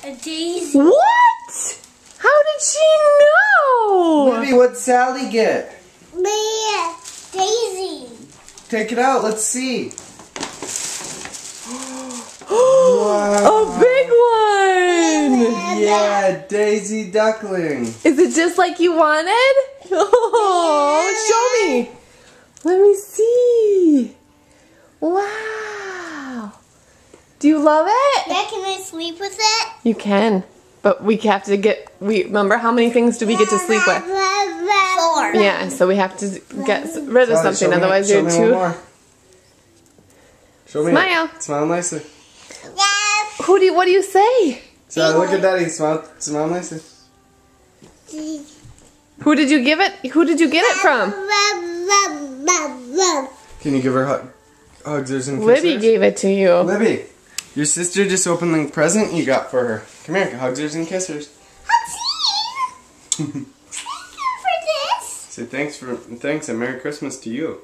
A daisy. What? How did she know? Libby, what'd Sally get? Daisy. Take it out, let's see. Wow. A big one! Yeah, Daisy Duckling. Is it just like you wanted? Oh, show me. Let me see. Wow. Do you love it? Yeah, can I sleep with it? You can. But we have to remember how many things do we get to sleep with? 4. Yeah, so we have to get rid of Sally, something, otherwise you're show me too... one more. Show me. Smile. Smile nicely. What do you say? Sally, look at Daddy. Smile nicely. Who did you give it? Who did you get it from? Can you give her hugs and kisses? Libby gave it to you. Libby, your sister just opened the present you got for her. Come here, hugs and kissers. Thank you for this. Say thanks and Merry Christmas to you.